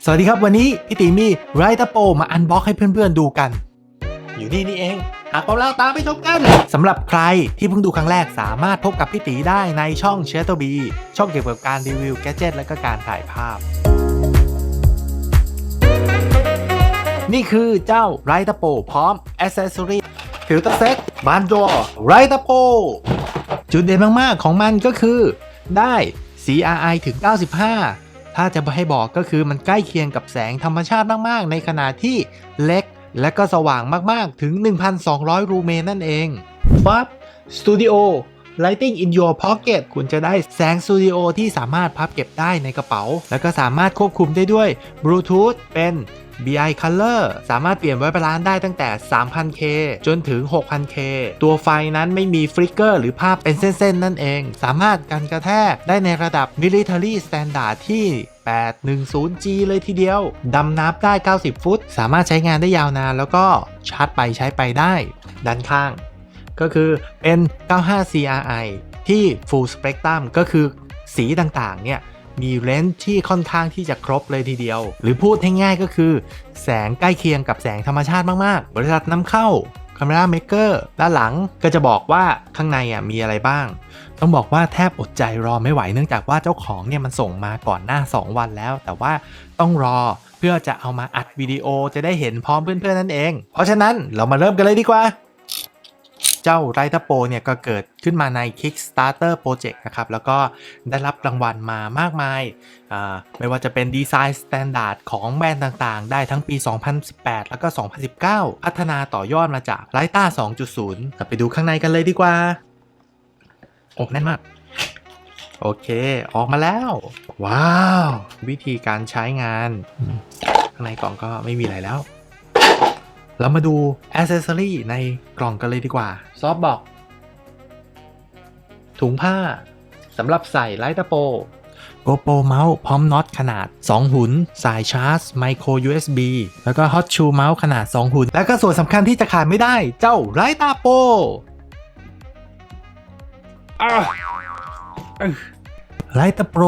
สวัสดีครับวันนี้พี่ตีมีไรเตอร์โปมาอันบ็อกให้เพื่อนๆดูกันอยู่นี่เองหากพร้อมแล้วตามไปชมกันสำหรับใครที่เพิ่งดูครั้งแรกสามารถพบกับพี่ตีได้ในช่องเชตโตบีช่องเกี่ยวกับการรีวิวแกดเจ็ตและก็การถ่ายภาพนี่คือเจ้าไรเตอร์โปพร้อมอ c เซสซอรี่ฟิลเตอร์เซตบานดอร์ไรเตอร์โปจุดเด่นมากๆของมันก็คือได้ CRI ถึง 95ถ้าจะให้บอกก็คือมันใกล้เคียงกับแสงธรรมชาติมากๆในขณะที่เล็กและก็สว่างมากๆถึง 1,200 รูเมนนั่นเองปั๊บ Studio Lighting in your pocket คุณจะได้แสงสตูดิโอที่สามารถพับเก็บได้ในกระเป๋าแล้วก็สามารถควบคุมได้ด้วย Bluetooth เป็น BI Color สามารถเปลี่ยนไว้บาลานซ์ได้ตั้งแต่ 3,000K จนถึง 6,000K ตัวไฟนั้นไม่มีฟลิกเกอร์หรือภาพเป็นเส้นๆนั่นเองสามารถกันกระแทกได้ในระดับ Military Standard ที่ 810G เลยทีเดียวดำน้ำได้ 90 ฟุตสามารถใช้งานได้ยาวนานแล้วก็ชาร์จไปใช้ไปได้ด้านข้างก็คือเป็น 95 CRI ที่ Full Spectrum ก็คือสีต่างๆเนี่ยมีเลนส์ที่ค่อนข้างที่จะครบเลยทีเดียวหรือพูดให้ง่ายก็คือแสงใกล้เคียงกับแสงธรรมชาติมากๆบริษัทนำเข้า Camera Maker ด้านหลังก็จะบอกว่าข้างในมีอะไรบ้างต้องบอกว่าแทบอดใจรอไม่ไหวเนื่องจากว่าเจ้าของเนี่ยมันส่งมาก่อนหน้า2วันแล้วแต่ว่าต้องรอเพื่อจะเอามาอัดวิดีโอจะได้เห็นพร้อมเพื่อนๆนั่นเองเพราะฉะนั้นเรามาเริ่มกันเลยดีกว่าเจ้าไรเตอร์โปเนี่ยก็เกิดขึ้นมาใน Kickstarter Project นะครับแล้วก็ได้รับรางวัลมามากมายไม่ว่าจะเป็นดีไซน์สแตนดาร์ดของแบรนด์ต่างๆได้ทั้งปี 2018 แล้วก็ 2019 พัฒนาต่อยอดมาจากไลต้า 2.0 ไปดูข้างในกันเลยดีกว่าโอ้แน่นมากโอเคออกมาแล้วว้าววิธีการใช้งานข้างในกล่องก็ไม่มีอะไรแล้วเรามาดูแอ c เซสซอรี่ในกล่องกันเลยดีกว่าซอฟต์บ็อกถุงผ้าสำหรับใส่ไลท์ตะโปโกโปรเมาส์พร้อมน็อตขนาด2หุ่นสายชาร์จไมโคร USB แล้วก็ฮอตชูเมาส์ขนาด2หุ่นแล้วก็ส่วนสำคัญที่จะขาดไม่ได้เจ้าไลท์ตะโปไลท์ตะโปร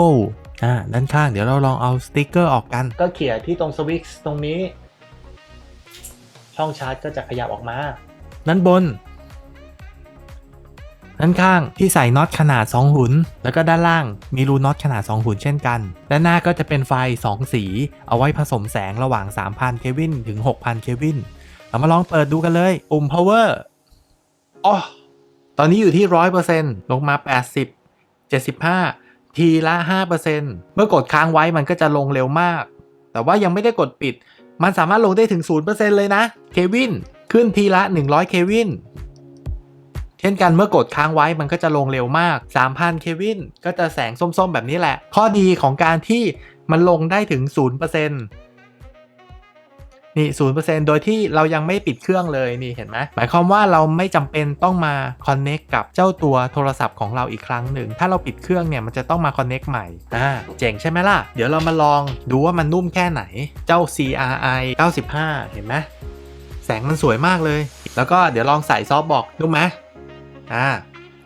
ด้านข้างเดี๋ยวเราลองเอาสติ๊กเกอร์ออกกันก็เขี่ยที่ตรงสวิตช์ตรงนี้ช่องชาร์จก็จะขยับออกมาด้านบนด้านข้างที่ใส่น็อตขนาด2หุ่นแล้วก็ด้านล่างมีรูน็อตขนาด2หุ่นเช่นกันด้านหน้าก็จะเป็นไฟ2สีเอาไว้ผสมแสงระหว่าง 3,000 เคลวินถึง 6,000 เคลวินเรามาลองเปิดดูกันเลยปุ่ม power ตอนนี้อยู่ที่ 100% ลงมา 80 75 ทีละ 5% เมื่อกดค้างไว้มันก็จะลงเร็วมากแต่ว่ายังไม่ได้กดปิดมันสามารถลงได้ถึง 0% เลยนะเควินขึ้นทีละ100เควินเช่นกันเมื่อกดค้างไว้มันก็จะลงเร็วมาก 3,000 เควินก็จะแสงส้มๆแบบนี้แหละข้อดีของการที่มันลงได้ถึง 0%นี่ 0% โดยที่เรายังไม่ปิดเครื่องเลยนี่เห็นไหมหมายความว่าเราไม่จำเป็นต้องมา connect กับเจ้าตัวโทรศัพท์ของเราอีกครั้งหนึ่งถ้าเราปิดเครื่องเนี่ยมันจะต้องมา connect ใหม่เจ๋งใช่ไหมล่ะเดี๋ยวเรามาลองดูว่ามันนุ่มแค่ไหนเจ้า CRI 95 เห็นไหมแสงมันสวยมากเลยแล้วก็เดี๋ยวลองใส่ซอฟต์บ็อกซ์ดูไหม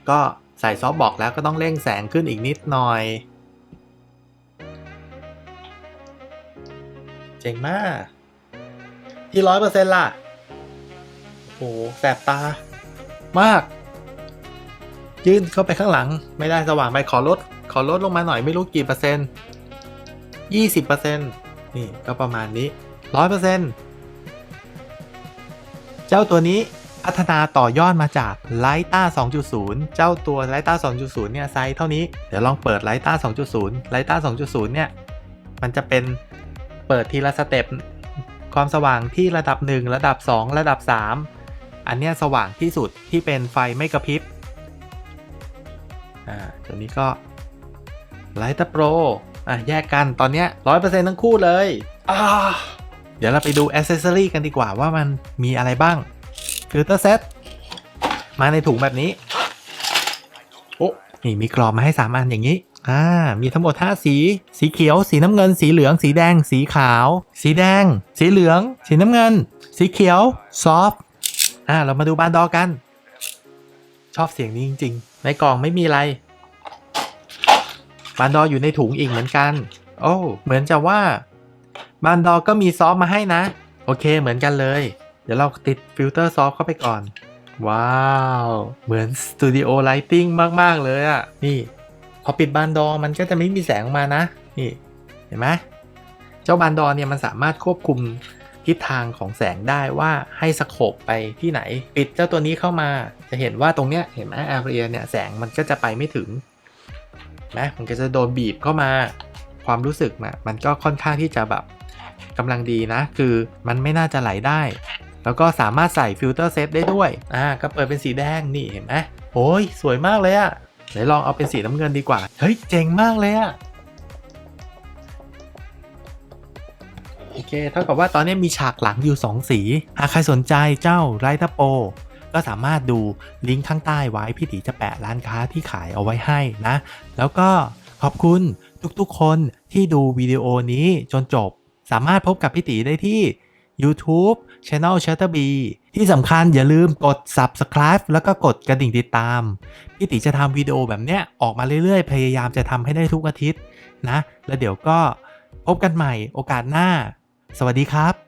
ก็ใส่ซอฟต์บ็อกซ์แล้วก็ต้องเร่งแสงขึ้นอีกนิดหน่อยเจ๋งมากที่ 100% ล่ะโอ้แสบตามากยื่นเข้าไปข้างหลังไม่ได้สว่างไปขอลดลงมาหน่อยไม่รู้กี่เปอร์เซ็นต์ 20% นี่ก็ประมาณนี้ 100% เจ้าตัวนี้พัฒนาต่อยอดมาจากไลต้า 2.0 เจ้าตัวไลต้า 2.0 เนี่ยไซส์เท่านี้เดี๋ยวลองเปิดไลต้า 2.0 ไลต้า 2.0 เนี่ยมันจะเป็นเปิดทีละสเต็ปความสว่างที่ระดับ1ระดับ2ระดับ3อันเนี้ยสว่างที่สุดที่เป็นไฟไม่กระพริบตัวนี้ก็ไลท์โปรแยกกันตอนเนี้ย 100% ทั้งคู่เลยเดี๋ยวเราไปดูแอ c เซสซอรี่กันดีกว่าว่ามันมีอะไรบ้างฟิลเตอร์เซตมาในถุงแบบนี้นี่มีกรอบมาให้3อันอย่างนี้มีทั้งหมด5สีสีเขียวสีน้ำเงินสีเหลืองสีแดงสีขาวสีแดงสีเหลืองสีน้ำเงินสีเขียวซอฟต์เรามาดูบานดอกันชอบเสียงนี้จริงๆในกล่องไม่มีอะไรบานดออยู่ในถุงอีกเหมือนกันเหมือนจะว่า บานดอก็มีซอฟต์มาให้นะโอเคเหมือนกันเลยเดี๋ยวเราติดฟิลเตอร์ซอฟต์เข้าไปก่อนว้าวเหมือนสตูดิโอไลติ้งมากๆเลยอ่ะนี่พอปิดบานดอมันก็จะไม่มีแสงออกมานะนี่เห็นไหมเจ้าบานดอเนี่ยมันสามารถควบคุมทิศทางของแสงได้ว่าให้สโคปไปที่ไหนปิดเจ้าตัวนี้เข้ามาจะเห็นว่าตรงเนี้ยเห็นไหมแอเรียเนี่ยแสงมันก็จะไปไม่ถึงนะมันก็จะโดนบีบเข้ามาความรู้สึกมันก็ค่อนข้างที่จะแบบกำลังดีนะคือมันไม่น่าจะไหลได้แล้วก็สามารถใส่ฟิลเตอร์เซตได้ด้วยก็เปิดเป็นสีแดงนี่เห็นไหมโอ้ยสวยมากเลยอะเดี๋ยวลองเอาเป็นสีน้ำเงินดีกว่าเฮ้ยเจ๋งมากเลยอะโอเคเท่ากับว่าตอนนี้มีฉากหลังอยู่2สีหากใครสนใจเจ้าไรทัโปก็สามารถดูลิงก์ข้างใต้ไว้พี่ตีจะแปะร้านค้าที่ขายเอาไว้ให้นะแล้วก็ขอบคุณทุกๆคนที่ดูวิดีโอนี้จนจบสามารถพบกับพี่ตีได้ที่ YouTube Channel Chatterbee ที่สำคัญอย่าลืมกด Subscribe แล้วก็กดกระดิ่งติดตามพี่ตีจะทำวิดีโอแบบเนี้ยออกมาเรื่อยๆพยายามจะทำให้ได้ทุกอาทิตย์นะแล้วเดี๋ยวก็พบกันใหม่โอกาสหน้าสวัสดีครับ